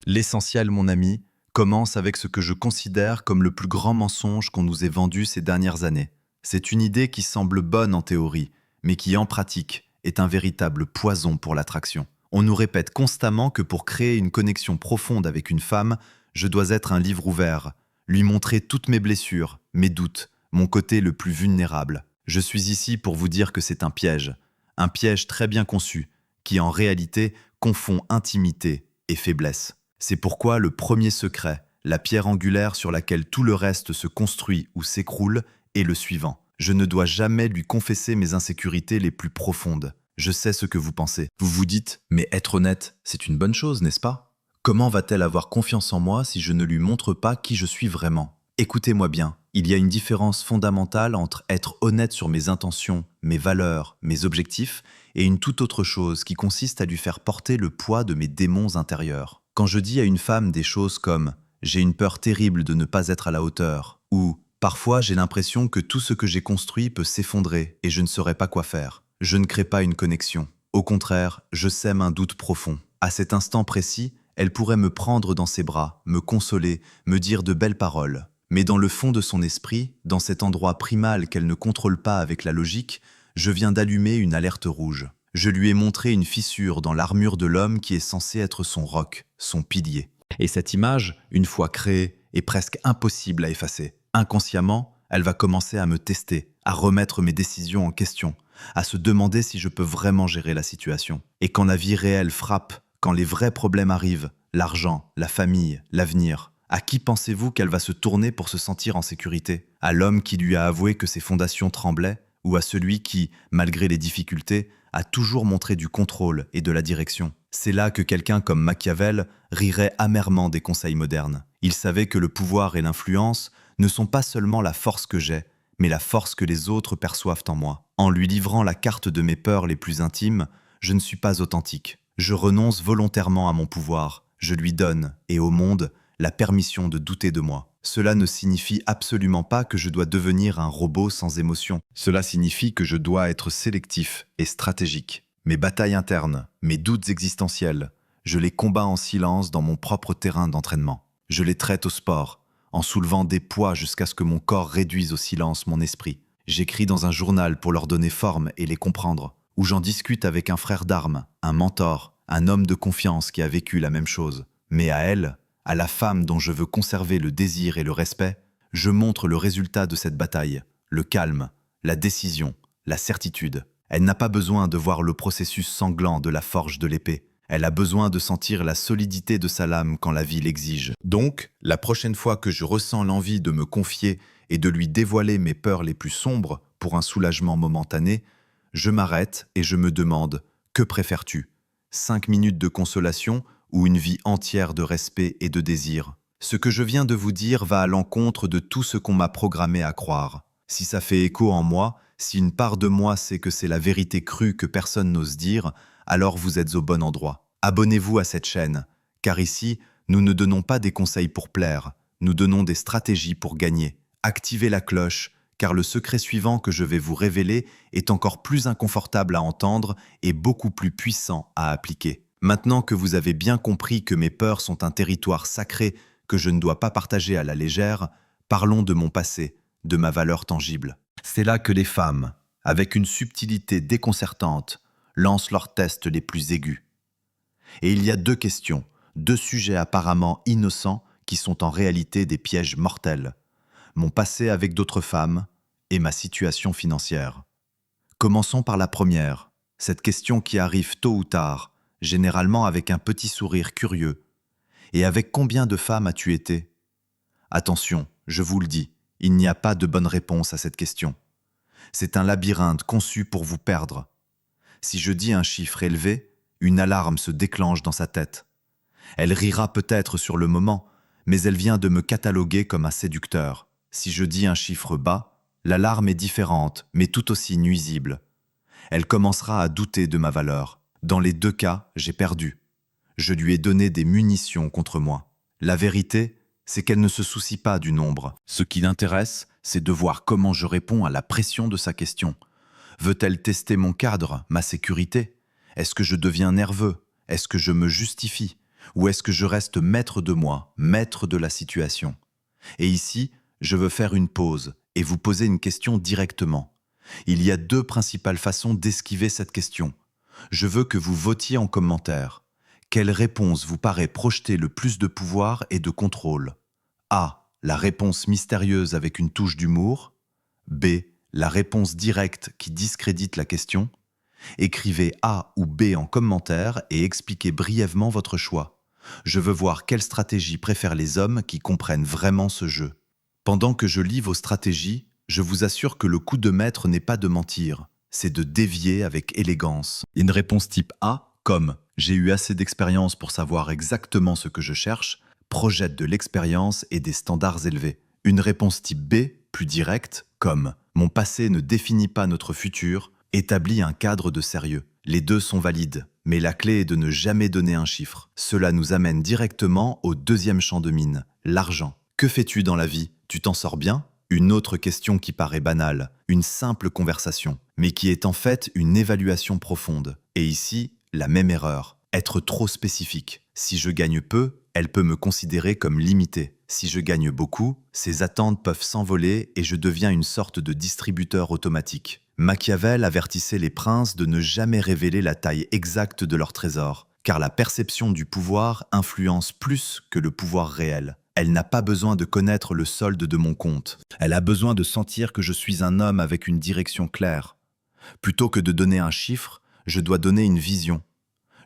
L'essentiel, mon ami, commence avec ce que je considère comme le plus grand mensonge qu'on nous ait vendu ces dernières années. C'est une idée qui semble bonne en théorie, mais qui en pratique est un véritable poison pour l'attraction. On nous répète constamment que pour créer une connexion profonde avec une femme, je dois être un livre ouvert, lui montrer toutes mes blessures, mes doutes, mon côté le plus vulnérable. Je suis ici pour vous dire que c'est un piège très bien conçu, qui en réalité confond intimité et faiblesse. C'est pourquoi le premier secret, la pierre angulaire sur laquelle tout le reste se construit ou s'écroule, est le suivant. Je ne dois jamais lui confesser mes insécurités les plus profondes. Je sais ce que vous pensez. Vous vous dites, mais être honnête, c'est une bonne chose, n'est-ce pas? Comment va-t-elle avoir confiance en moi si je ne lui montre pas qui je suis vraiment? Écoutez-moi bien, il y a une différence fondamentale entre être honnête sur mes intentions, mes valeurs, mes objectifs, et une toute autre chose qui consiste à lui faire porter le poids de mes démons intérieurs. Quand je dis à une femme des choses comme « j'ai une peur terrible de ne pas être à la hauteur » ou « parfois j'ai l'impression que tout ce que j'ai construit peut s'effondrer et je ne saurais pas quoi faire », je ne crée pas une connexion. Au contraire, je sème un doute profond. À cet instant précis, elle pourrait me prendre dans ses bras, me consoler, me dire de belles paroles. Mais dans le fond de son esprit, dans cet endroit primal qu'elle ne contrôle pas avec la logique, je viens d'allumer une alerte rouge. Je lui ai montré une fissure dans l'armure de l'homme qui est censé être son roc, son pilier. Et cette image, une fois créée, est presque impossible à effacer. Inconsciemment, elle va commencer à me tester, à remettre mes décisions en question, à se demander si je peux vraiment gérer la situation. Et quand la vie réelle frappe, quand les vrais problèmes arrivent, l'argent, la famille, l'avenir, à qui pensez-vous qu'elle va se tourner pour se sentir en sécurité? À l'homme qui lui a avoué que ses fondations tremblaient, ou à celui qui, malgré les difficultés, a toujours montré du contrôle et de la direction? C'est là que quelqu'un comme Machiavel rirait amèrement des conseils modernes. Il savait que le pouvoir et l'influence ne sont pas seulement la force que j'ai, mais la force que les autres perçoivent en moi. En lui livrant la carte de mes peurs les plus intimes, je ne suis pas authentique. Je renonce volontairement à mon pouvoir. Je lui donne, et au monde, la permission de douter de moi. Cela ne signifie absolument pas que je dois devenir un robot sans émotion. Cela signifie que je dois être sélectif et stratégique. Mes batailles internes, mes doutes existentiels, je les combats en silence dans mon propre terrain d'entraînement. Je les traite au sport, en soulevant des poids jusqu'à ce que mon corps réduise au silence mon esprit. J'écris dans un journal pour leur donner forme et les comprendre, ou j'en discute avec un frère d'armes, un mentor, un homme de confiance qui a vécu la même chose. Mais à elle, à la femme dont je veux conserver le désir et le respect, je montre le résultat de cette bataille, le calme, la décision, la certitude. Elle n'a pas besoin de voir le processus sanglant de la forge de l'épée. Elle a besoin de sentir la solidité de sa lame quand la vie l'exige. Donc, la prochaine fois que je ressens l'envie de me confier et de lui dévoiler mes peurs les plus sombres pour un soulagement momentané, je m'arrête et je me demande « Que préfères-tu ? 5 minutes de consolation ou une vie entière de respect et de désir ?» Ce que je viens de vous dire va à l'encontre de tout ce qu'on m'a programmé à croire. Si ça fait écho en moi, si une part de moi sait que c'est la vérité crue que personne n'ose dire, alors vous êtes au bon endroit. Abonnez-vous à cette chaîne, car ici, nous ne donnons pas des conseils pour plaire, nous donnons des stratégies pour gagner. Activez la cloche, car le secret suivant que je vais vous révéler est encore plus inconfortable à entendre et beaucoup plus puissant à appliquer. Maintenant que vous avez bien compris que mes peurs sont un territoire sacré que je ne dois pas partager à la légère, parlons de mon passé, de ma valeur tangible. C'est là que les femmes, avec une subtilité déconcertante, lancent leurs tests les plus aigus. Et il y a 2 questions, 2 sujets apparemment innocents qui sont en réalité des pièges mortels. Mon passé avec d'autres femmes et ma situation financière. Commençons par la première, cette question qui arrive tôt ou tard, généralement avec un petit sourire curieux. Et avec combien de femmes as-tu été? Attention, je vous le dis, il n'y a pas de bonne réponse à cette question. C'est un labyrinthe conçu pour vous perdre. Si je dis un chiffre élevé, une alarme se déclenche dans sa tête. Elle rira peut-être sur le moment, mais elle vient de me cataloguer comme un séducteur. Si je dis un chiffre bas, l'alarme est différente, mais tout aussi nuisible. Elle commencera à douter de ma valeur. Dans les 2 cas, j'ai perdu. Je lui ai donné des munitions contre moi. La vérité, c'est qu'elle ne se soucie pas du nombre. Ce qui l'intéresse, c'est de voir comment je réponds à la pression de sa question. Veut-elle tester mon cadre, ma sécurité? Est-ce que je deviens nerveux? Est-ce que je me justifie? Ou est-ce que je reste maître de moi, maître de la situation? Et ici, je veux faire une pause et vous poser une question directement. Il y a deux principales façons d'esquiver cette question. Je veux que vous votiez en commentaire. Quelle réponse vous paraît projeter le plus de pouvoir et de contrôle? A. La réponse mystérieuse avec une touche d'humour. B. La réponse directe qui discrédite la question. Écrivez A ou B en commentaire et expliquez brièvement votre choix. Je veux voir quelle stratégie préfèrent les hommes qui comprennent vraiment ce jeu. Pendant que je lis vos stratégies, je vous assure que le coup de maître n'est pas de mentir, c'est de dévier avec élégance. Une réponse type A, comme « J'ai eu assez d'expérience pour savoir exactement ce que je cherche », projette de l'expérience et des standards élevés. Une réponse type B, plus directe, comme « Mon passé ne définit pas notre futur », établit un cadre de sérieux. Les deux sont valides, mais la clé est de ne jamais donner un chiffre. Cela nous amène directement au deuxième champ de mine, l'argent. Que fais-tu dans la vie? Tu t'en sors bien? Une autre question qui paraît banale, une simple conversation, mais qui est en fait une évaluation profonde. Et ici, la même erreur, être trop spécifique. Si je gagne peu, elle peut me considérer comme limitée. Si je gagne beaucoup, ses attentes peuvent s'envoler et je deviens une sorte de distributeur automatique. Machiavel avertissait les princes de ne jamais révéler la taille exacte de leur trésor, car la perception du pouvoir influence plus que le pouvoir réel. Elle n'a pas besoin de connaître le solde de mon compte. Elle a besoin de sentir que je suis un homme avec une direction claire. Plutôt que de donner un chiffre, je dois donner une vision.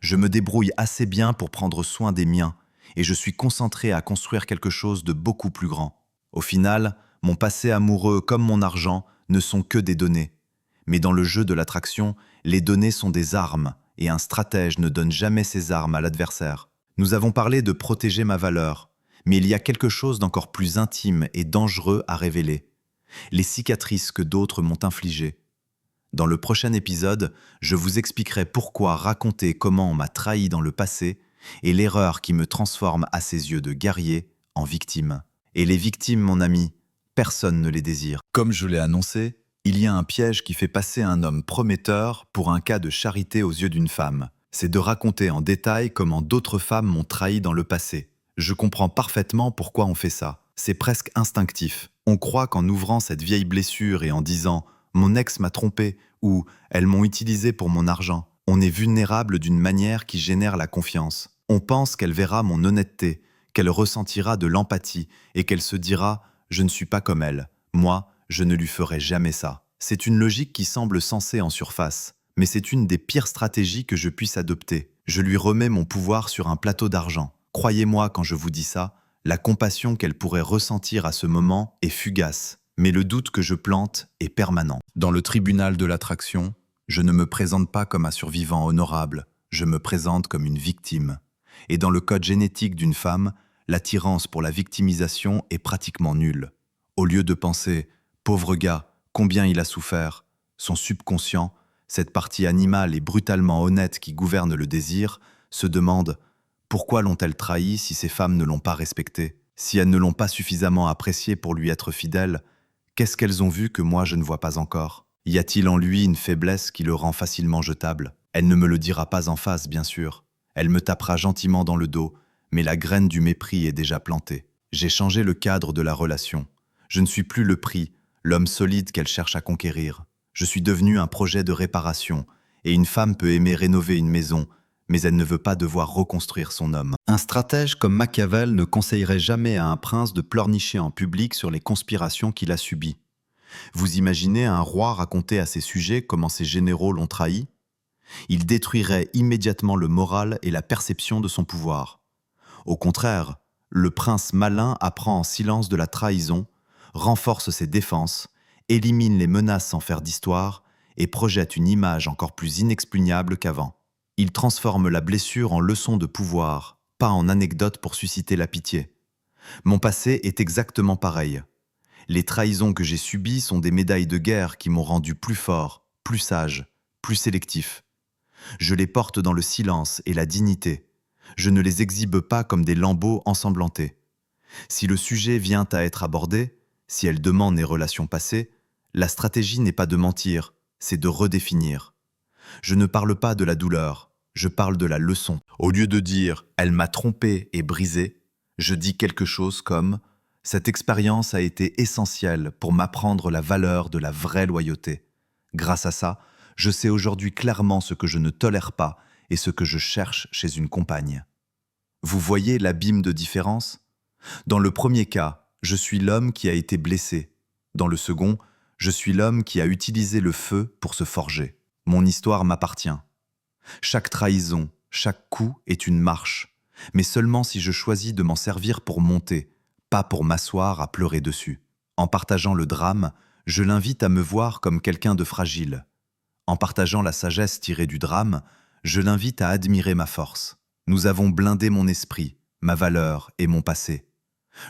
Je me débrouille assez bien pour prendre soin des miens, et je suis concentré à construire quelque chose de beaucoup plus grand. Au final, mon passé amoureux comme mon argent ne sont que des données. Mais dans le jeu de l'attraction, les données sont des armes, et un stratège ne donne jamais ses armes à l'adversaire. Nous avons parlé de protéger ma valeur, mais il y a quelque chose d'encore plus intime et dangereux à révéler. Les cicatrices que d'autres m'ont infligées. Dans le prochain épisode, je vous expliquerai pourquoi raconter comment on m'a trahi dans le passé et l'erreur qui me transforme à ses yeux de guerrier en victime. Et les victimes, mon ami, personne ne les désire. Comme je l'ai annoncé, il y a un piège qui fait passer un homme prometteur pour un cas de charité aux yeux d'une femme. C'est de raconter en détail comment d'autres femmes m'ont trahi dans le passé. Je comprends parfaitement pourquoi on fait ça. C'est presque instinctif. On croit qu'en ouvrant cette vieille blessure et en disant « mon ex m'a trompé » ou « elles m'ont utilisé pour mon argent », on est vulnérable d'une manière qui génère la confiance. On pense qu'elle verra mon honnêteté, qu'elle ressentira de l'empathie et qu'elle se dira « je ne suis pas comme elle, moi, je ne lui ferai jamais ça ». C'est une logique qui semble sensée en surface, mais c'est une des pires stratégies que je puisse adopter. Je lui remets mon pouvoir sur un plateau d'argent. Croyez-moi quand je vous dis ça, la compassion qu'elle pourrait ressentir à ce moment est fugace, mais le doute que je plante est permanent. Dans le tribunal de l'attraction, je ne me présente pas comme un survivant honorable, je me présente comme une victime. Et dans le code génétique d'une femme, l'attirance pour la victimisation est pratiquement nulle. Au lieu de penser « pauvre gars, combien il a souffert », son subconscient, cette partie animale et brutalement honnête qui gouverne le désir, se demande « pourquoi l'ont-elles trahi si ces femmes ne l'ont pas respecté? Si elles ne l'ont pas suffisamment apprécié pour lui être fidèle, qu'est-ce qu'elles ont vu que moi je ne vois pas encore? Y a-t-il en lui une faiblesse qui le rend facilement jetable? Elle ne me le dira pas en face, bien sûr. Elle me tapera gentiment dans le dos, mais la graine du mépris est déjà plantée. J'ai changé le cadre de la relation. Je ne suis plus le prix, l'homme solide qu'elle cherche à conquérir. Je suis devenu un projet de réparation, et une femme peut aimer rénover une maison, mais elle ne veut pas devoir reconstruire son homme. Un stratège comme Machiavel ne conseillerait jamais à un prince de pleurnicher en public sur les conspirations qu'il a subies. Vous imaginez un roi raconter à ses sujets comment ses généraux l'ont trahi? Il détruirait immédiatement le moral et la perception de son pouvoir. Au contraire, le prince malin apprend en silence de la trahison, renforce ses défenses, élimine les menaces sans faire d'histoire et projette une image encore plus inexpugnable qu'avant. Il transforme la blessure en leçon de pouvoir, pas en anecdote pour susciter la pitié. Mon passé est exactement pareil. Les trahisons que j'ai subies sont des médailles de guerre qui m'ont rendu plus fort, plus sage, plus sélectif. Je les porte dans le silence et la dignité. Je ne les exhibe pas comme des lambeaux ensanglantés. Si le sujet vient à être abordé, si elle demande les relations passées, la stratégie n'est pas de mentir, c'est de redéfinir. Je ne parle pas de la douleur, je parle de la leçon. Au lieu de dire « elle m'a trompé et brisé », je dis quelque chose comme « cette expérience a été essentielle pour m'apprendre la valeur de la vraie loyauté. Grâce à ça, je sais aujourd'hui clairement ce que je ne tolère pas et ce que je cherche chez une compagne. » Vous voyez l'abîme de différence? Dans le premier cas, je suis l'homme qui a été blessé. Dans le second, je suis l'homme qui a utilisé le feu pour se forger. Mon histoire m'appartient. Chaque trahison, chaque coup est une marche, mais seulement si je choisis de m'en servir pour monter, pas pour m'asseoir à pleurer dessus. En partageant le drame, je l'invite à me voir comme quelqu'un de fragile. En partageant la sagesse tirée du drame, je l'invite à admirer ma force. Nous avons blindé mon esprit, ma valeur et mon passé.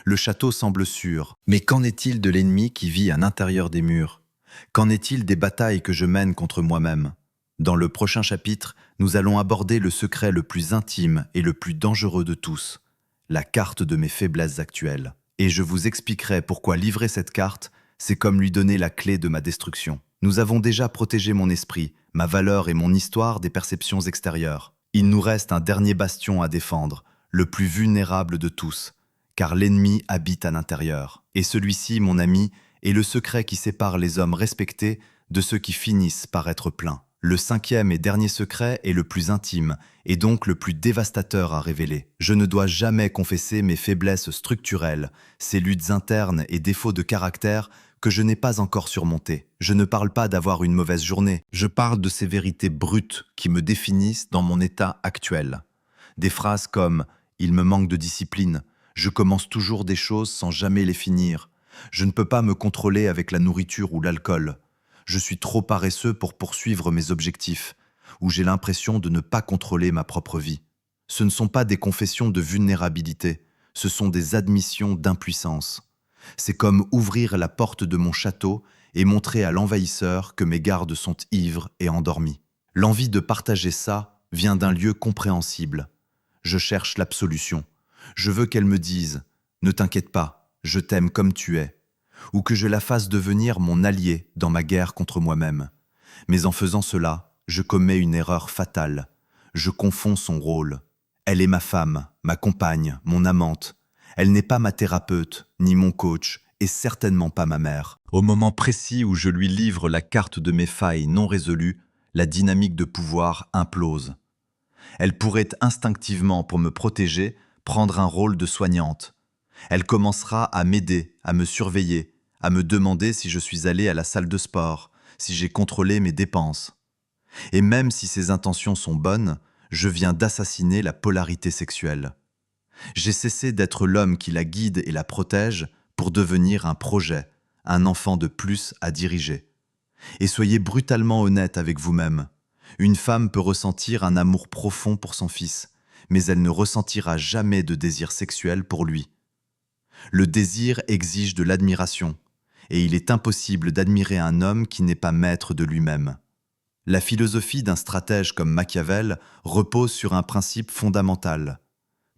Le château semble sûr, mais qu'en est-il de l'ennemi qui vit à l'intérieur des murs? Qu'en est-il des batailles que je mène contre moi-même? Dans le prochain chapitre, nous allons aborder le secret le plus intime et le plus dangereux de tous, la carte de mes faiblesses actuelles. Et je vous expliquerai pourquoi livrer cette carte, c'est comme lui donner la clé de ma destruction. Nous avons déjà protégé mon esprit, ma valeur et mon histoire des perceptions extérieures. Il nous reste un dernier bastion à défendre, le plus vulnérable de tous, car l'ennemi habite à l'intérieur. Et celui-ci, mon ami, est le secret qui sépare les hommes respectés de ceux qui finissent par être pleins. Le cinquième et dernier secret est le plus intime, et donc le plus dévastateur à révéler. Je ne dois jamais confesser mes faiblesses structurelles, ces luttes internes et défauts de caractère que je n'ai pas encore surmontés. Je ne parle pas d'avoir une mauvaise journée, je parle de ces vérités brutes qui me définissent dans mon état actuel. Des phrases comme « il me manque de discipline »,« je commence toujours des choses sans jamais les finir »,« je ne peux pas me contrôler avec la nourriture ou l'alcool », « je suis trop paresseux pour poursuivre mes objectifs » ou « j'ai l'impression de ne pas contrôler ma propre vie ». Ce ne sont pas des confessions de vulnérabilité, ce sont des admissions d'impuissance. C'est comme ouvrir la porte de mon château et montrer à l'envahisseur que mes gardes sont ivres et endormis. L'envie de partager ça vient d'un lieu compréhensible. Je cherche l'absolution. Je veux qu'elle me dise « Ne t'inquiète pas, je t'aime comme tu es », ou que je la fasse devenir mon allié dans ma guerre contre moi-même. Mais en faisant cela, je commets une erreur fatale. Je confonds son rôle. Elle est ma femme, ma compagne, mon amante. Elle n'est pas ma thérapeute, ni mon coach, et certainement pas ma mère. Au moment précis où je lui livre la carte de mes failles non résolues, la dynamique de pouvoir implose. Elle pourrait instinctivement, pour me protéger, prendre un rôle de soignante. Elle commencera à m'aider, à me surveiller, à me demander si je suis allé à la salle de sport, si j'ai contrôlé mes dépenses. Et même si ses intentions sont bonnes, je viens d'assassiner la polarité sexuelle. J'ai cessé d'être l'homme qui la guide et la protège pour devenir un projet, un enfant de plus à diriger. Et soyez brutalement honnête avec vous-même. Une femme peut ressentir un amour profond pour son fils, mais elle ne ressentira jamais de désir sexuel pour lui. Le désir exige de l'admiration, et il est impossible d'admirer un homme qui n'est pas maître de lui-même. La philosophie d'un stratège comme Machiavel repose sur un principe fondamental.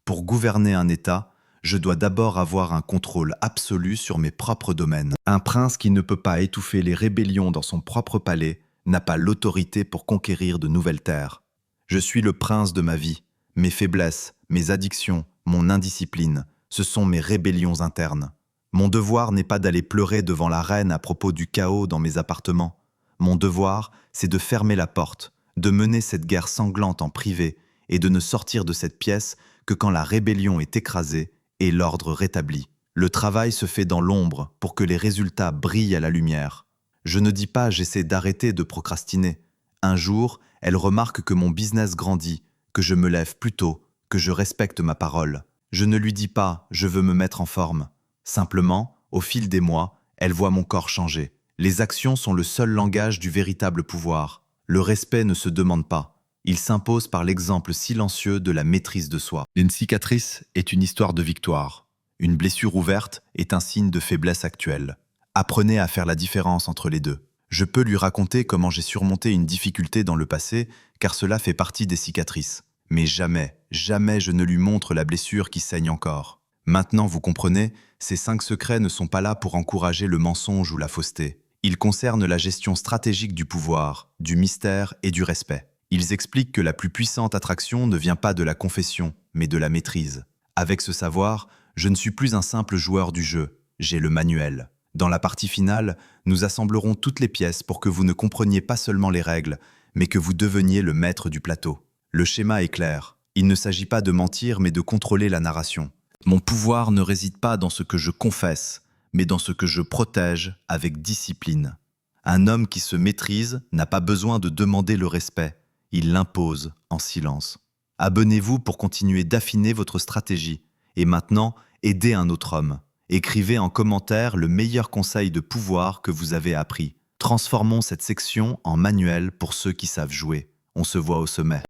Pour gouverner un État, je dois d'abord avoir un contrôle absolu sur mes propres domaines. Un prince qui ne peut pas étouffer les rébellions dans son propre palais n'a pas l'autorité pour conquérir de nouvelles terres. Je suis le prince de ma vie. Mes faiblesses, mes addictions, mon indiscipline, ce sont mes rébellions internes. Mon devoir n'est pas d'aller pleurer devant la reine à propos du chaos dans mes appartements. Mon devoir, c'est de fermer la porte, de mener cette guerre sanglante en privé et de ne sortir de cette pièce que quand la rébellion est écrasée et l'ordre rétabli. Le travail se fait dans l'ombre pour que les résultats brillent à la lumière. Je ne dis pas j'essaie d'arrêter de procrastiner. Un jour, elle remarque que mon business grandit, que je me lève plus tôt, que je respecte ma parole. Je ne lui dis pas je veux me mettre en forme. Simplement, au fil des mois, elle voit mon corps changer. Les actions sont le seul langage du véritable pouvoir. Le respect ne se demande pas. Il s'impose par l'exemple silencieux de la maîtrise de soi. Une cicatrice est une histoire de victoire. Une blessure ouverte est un signe de faiblesse actuelle. Apprenez à faire la différence entre les deux. Je peux lui raconter comment j'ai surmonté une difficulté dans le passé, car cela fait partie des cicatrices. Mais jamais, jamais je ne lui montre la blessure qui saigne encore. Maintenant, vous comprenez, ces 5 secrets ne sont pas là pour encourager le mensonge ou la fausseté. Ils concernent la gestion stratégique du pouvoir, du mystère et du respect. Ils expliquent que la plus puissante attraction ne vient pas de la confession, mais de la maîtrise. Avec ce savoir, je ne suis plus un simple joueur du jeu, j'ai le manuel. Dans la partie finale, nous assemblerons toutes les pièces pour que vous ne compreniez pas seulement les règles, mais que vous deveniez le maître du plateau. Le schéma est clair. Il ne s'agit pas de mentir, mais de contrôler la narration. Mon pouvoir ne réside pas dans ce que je confesse, mais dans ce que je protège avec discipline. Un homme qui se maîtrise n'a pas besoin de demander le respect, il l'impose en silence. Abonnez-vous pour continuer d'affiner votre stratégie. Et maintenant, aidez un autre homme. Écrivez en commentaire le meilleur conseil de pouvoir que vous avez appris. Transformons cette section en manuel pour ceux qui savent jouer. On se voit au sommet.